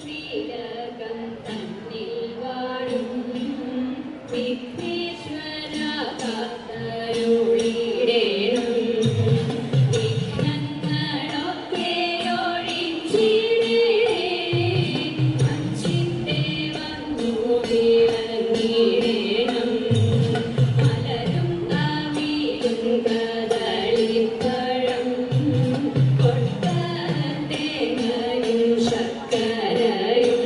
ശ്രീലകം തന്നിൽ വാഴും വിഘ്നേശ്വര കാത്തരുളിടേണം വിഘ്നങ്ങളൊക്കെ ഒഴിച്ചിടേ അഞ്ചിന്റെ വന്നു വിളങ്ങിടേണം മലരും അവിലും കദളിപ്പഴം കൊട്ടത്തേങ്ങയും ശർക്കരയും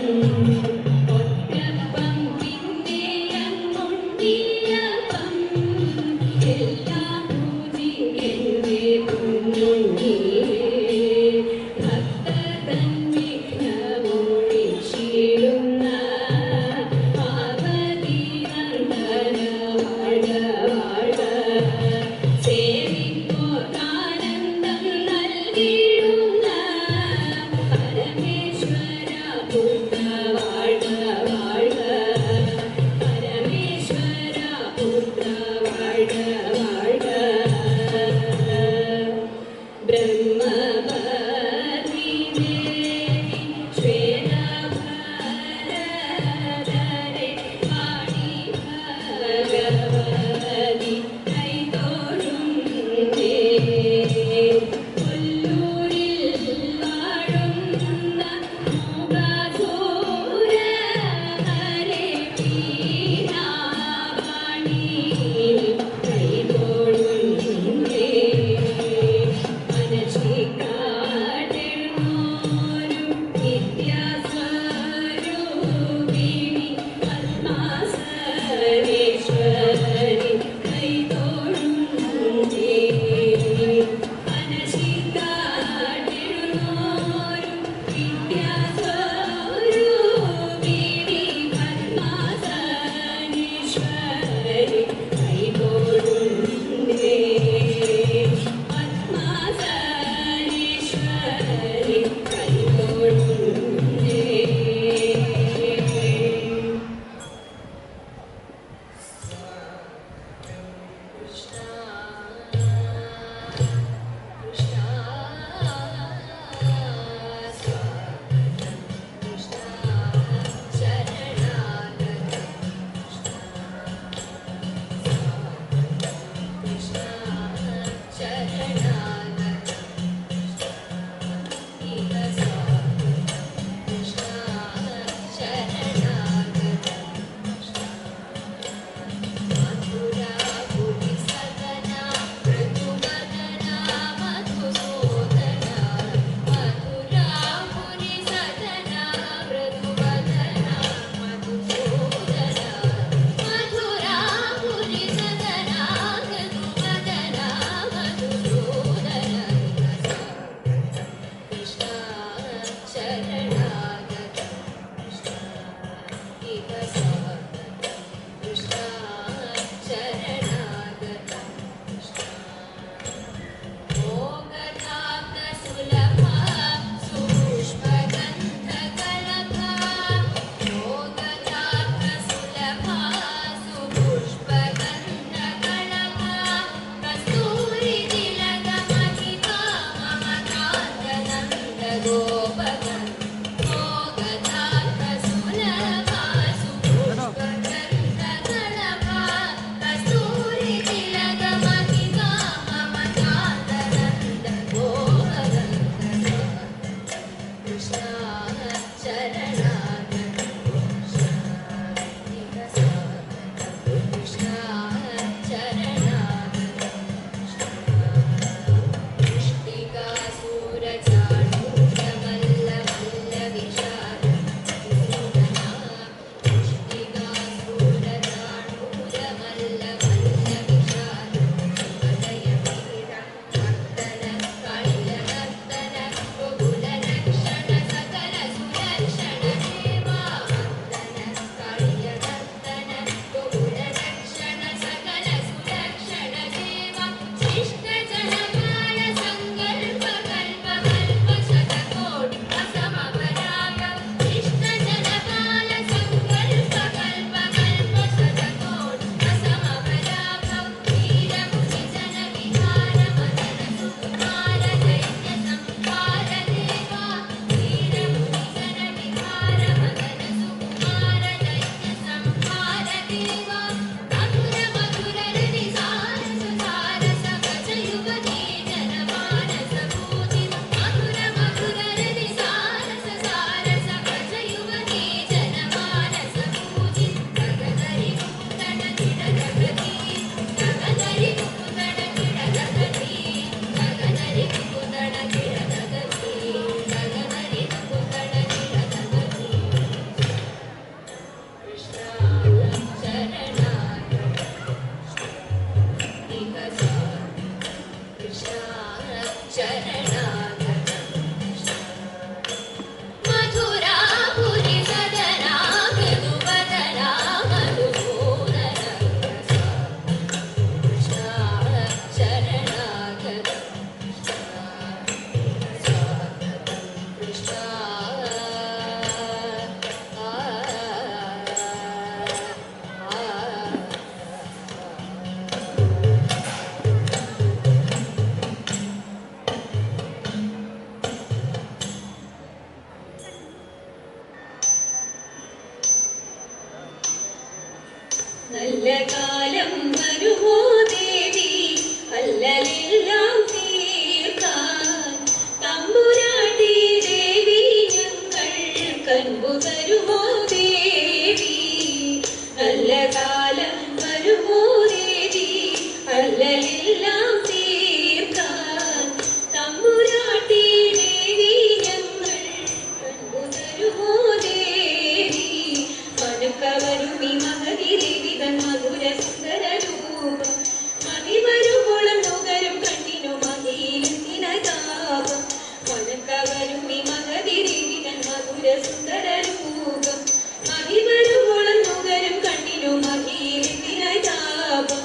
ഒറ്റപ്പം പിന്നെയങ്ങുണ്ടിയപ്പം എല്ലാം പൂജിക്കേ കുഞ്ഞുണ്ണിയേ ഭക്തതൻ വിഘ്നമൊഴിച്ചിടുന്ന പാർവതി നന്ദന വാഴ വാഴ സേവിപ്പോർ ആനന്ദം നൽകിടുന്ന പരമേശ്വര പുത്ര വാഴ വാഴ പരമേശ്വര പുത്ര വാഴ വാഴ ബ്രഹ്മ സുന്ദര രൂപം മഹിമരുവോളം നുകരും കണ്ണിനു മഹിയിലെത്തിനായി താപം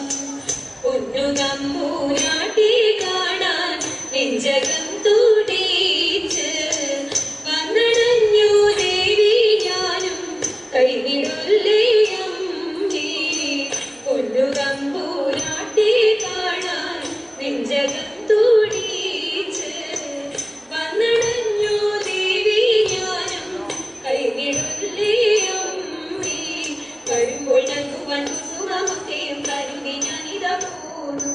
പൊന്നു തമ്പൂരാട്ടി കാണാൻ നെഞ്ചകം തുടിച്ച് വന്നടഞ്ഞു ദേവി ഞാനും കൈവിടൊല്ലേ അമ്മേ പൊന്നു തമ്പൂരാട്ടി കാണാൻ നെഞ്ചകം തുടിച്ച് വന്നടഞ്ഞു ദേവി ഞാനും കൈവിടൊല്ലേ അമ്മേ വരുമ്പോൾ നൽകുവാൻ കുസുമമൊക്കെയും കരുതി ഞാനിതാ പോന്നു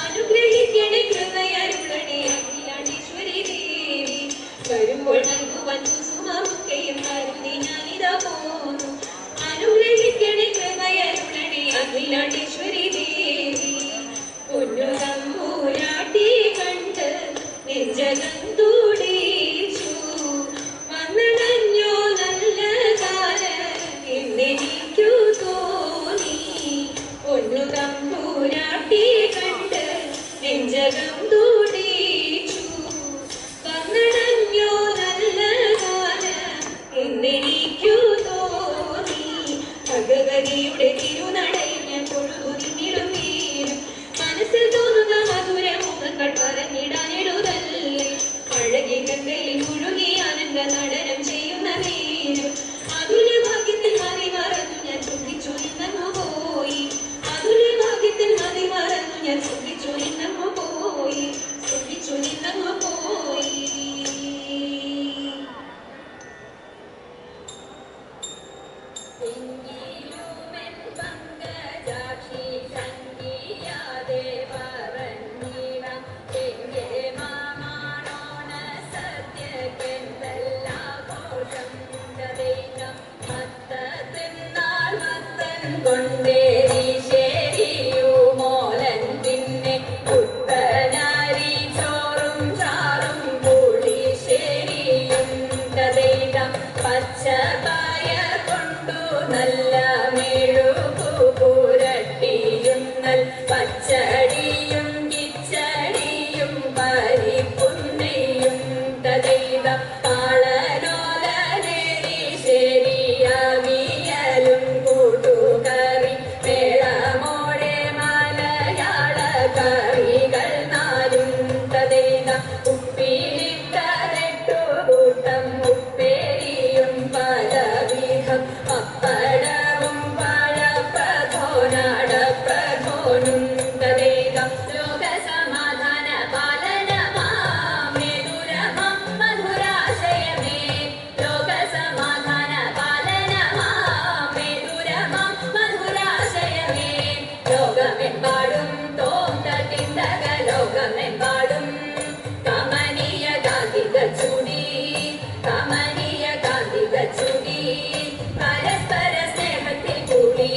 അനുഗ്രഹിക്കണേ കൃപയരുളണേ അഖിലാണ്ടേശ്വരി ദേവി വരുമ്പോൾ നൽകുവാൻ കുസുമമൊക്കെയും കരുതി ഞാനിതാ പോന്നു അനുഗ്രഹിക്കണേ കൃപയരുളണേ അഖിലാണ്ടേശ്വരി ദേവി പൊന്നു തമ്പൂരാട്ടി കണ്ട് നെഞ്ചകം തുടിച്ചു വന്നടഞ്ഞോ നല്ല കാലം എന്നെനിക്കു തോന്നി പൊന്നു തമ്പൂരാട്ടി കണ്ട് നെഞ്ചകം തുടിച്ചു വന്നടഞ്ഞോ നല്ല കാലം എന്നെനിക്കു തോന്നി ഭഗവതിയുടെ തിരുനടയിൽ ഞാൻ പൊഴുകുതിന്നിടും നേരം മനസ്സിൽ തോന്നുന്ന മധുര മുഖങ്ങൾ പറഞ്ഞിടാനിടുതല്ലേ അഴകി ഗംഗയിൽ മുഴുകി ആനന്ദ നടനം ചെയ്യുന്ന നേരം അതുല്യ ഭാഗ്യത്തിൽ മതി മറന്നു ഞാൻ സുഖിച്ചു ഇന്നങ്ങു പോയി അതുല്യ ഭാഗ്യത്തിൽ മതി മറന്നു ഞാൻ സുഖിച്ചു ഇന്നങ്ങു പോയി സുഖിച്ചു ഇന്നങ്ങു പോയി കൊണ്ടേരി ശരിയൂ മോലൻ പിന്നെ കുട്ടനാരി ചോറും ചാറും കൂടി ശരിയും ദൈവം പച്ചപായ കൊണ്ടു നല്ല മെഴുകു പുരട്ടിയും നൽ പച്ചടിയും കിച്ചടിയും പരിപ്പുണ്ണയും ദൈവം പാളനോലനേരി ശരിയാവിയലും കൂട്ടുകറി മേളമോടെ മലയാള കറികൾ നാലും തതേന ഉപ്പിലിട്ടതെട്ടു കൂട്ടം ഉപ്പേരിയും പലവിധം പപ്പടവും പഴപ്രഥോനടപ്രഥോനും തതേന ലോകസമാധാന പാലനമാമേ ദുരമം മധുരാശയമേ ലോകസമാധാന പാലനമാമേ ദുരമം മധുരാശയമേ ലോകമെമ്പാടും തോന്തതിന്തക ലോകമെമ്പാടും കമനീയ കാന്തിക ചുടി കമനീയ കാന്തിക ചുടി പരസ്പര സ്നേഹത്തിൽ കൂടി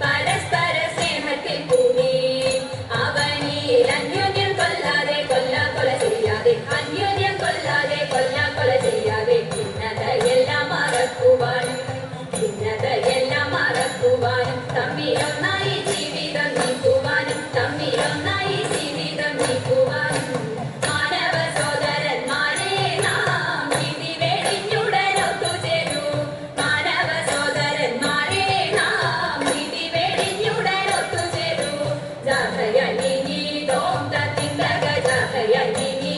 പരസ്പര സ്നേഹത്തിൽ കൂടി അവനിൽ അന്യോന്യം കൊല്ലാതെ കൊല ചെയ്യാതെ അന്യോന്യം കൊല്ലാതെ കൊല ചെയ്യാതെ ഭിന്നതയെല്ലാം മറക്കുവാനും ഭിന്നതയെല്ലാം മറക്കുവാനും തമ്മിലൊന്നായി ജീവിതം നീക്കുവാനും തമ്മിലൊന്നായി ജീവിതം നീക്കുവാനും മാനവ സോദരന്മാരെ നാം വിധി വെടിഞ്ഞുടനൊത്തുചേരൂ മാനവ സോദരന്മാരെ നാം വിധി വെടിഞ്ഞുടനൊത്തുചേരൂ ജാഥയലിനി തോം തത്തിന്തക ജാഥയലിനി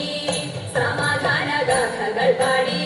സമാധാന ഗാഥകൾ പാടി